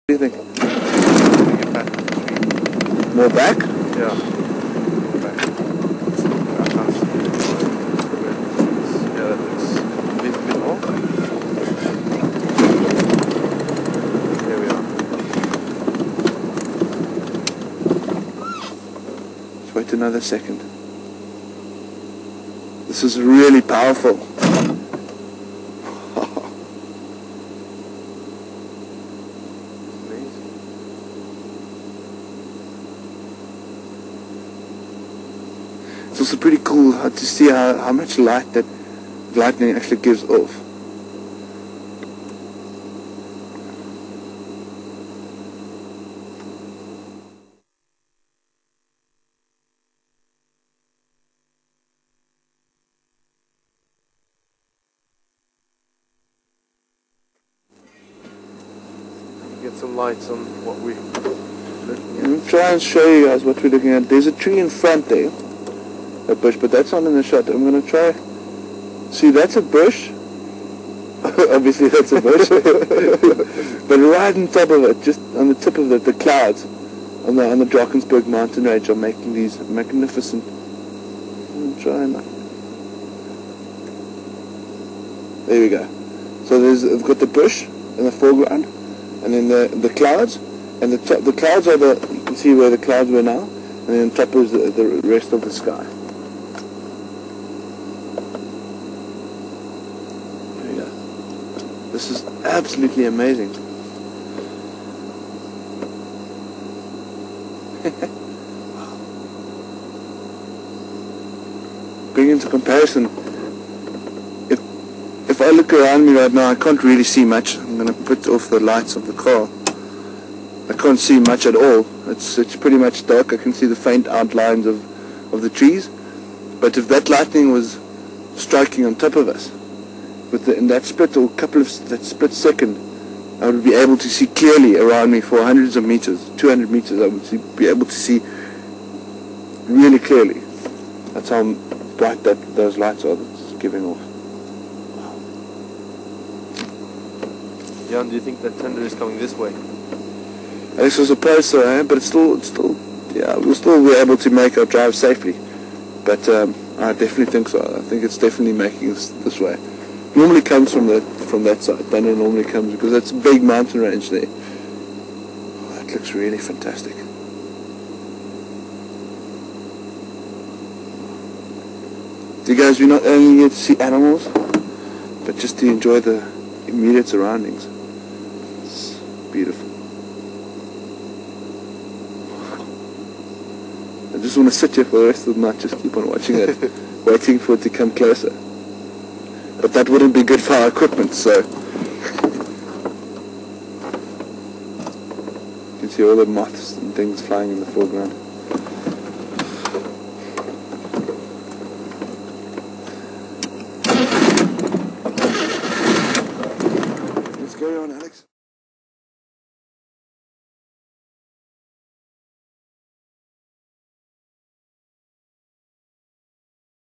What do you think? Get back to the tree. More back? Yeah. More back. I can't see it. Yeah, that looks a bit more. Here we are. Let's wait another second. This is really powerful. It's also pretty cool to see how much light that lightning actually gives off. Get some lights on what we're looking at. Let me try and show you guys what we're looking at. There's a tree in front there, a bush, but that's not in the shot. I'm going to try. See, that's a bush. Obviously that's a bush. But right on top of it, just on the tip of it, the clouds on the Drakensberg mountain range are making these magnificent. I'm trying. There we go. So we've got the bush in the foreground, and then the clouds, and the clouds are you can see where the clouds were now, and then on top is the rest of the sky. There you go. This is absolutely amazing. Bring into comparison, if I look around me right now, I can't really see much. I'm going to put off the lights of the car. I can't see much at all. It's pretty much dark. I can see the faint outlines of the trees. But if that lightning was striking on top of us, in that split or that split second, I would be able to see clearly around me for hundreds of meters, 200 meters. I would be able to see really clearly. That's how bright those lights are that's giving off. Jan, do you think that thunder is coming this way? I suppose so, but it's still, yeah, we'll still be able to make our drive safely. But I definitely think so. I think it's definitely making us this way. Normally comes from that side. Thunder normally comes because that's a big mountain range there. Oh, that looks really fantastic. So guys, we're not only here to see animals, but just to enjoy the immediate surroundings. It's beautiful. I just want to sit here for the rest of the night, just keep on watching it, waiting for it to come closer. But that wouldn't be good for our equipment, so you can see all the moths and things flying in the foreground. Let's carry on, Alex.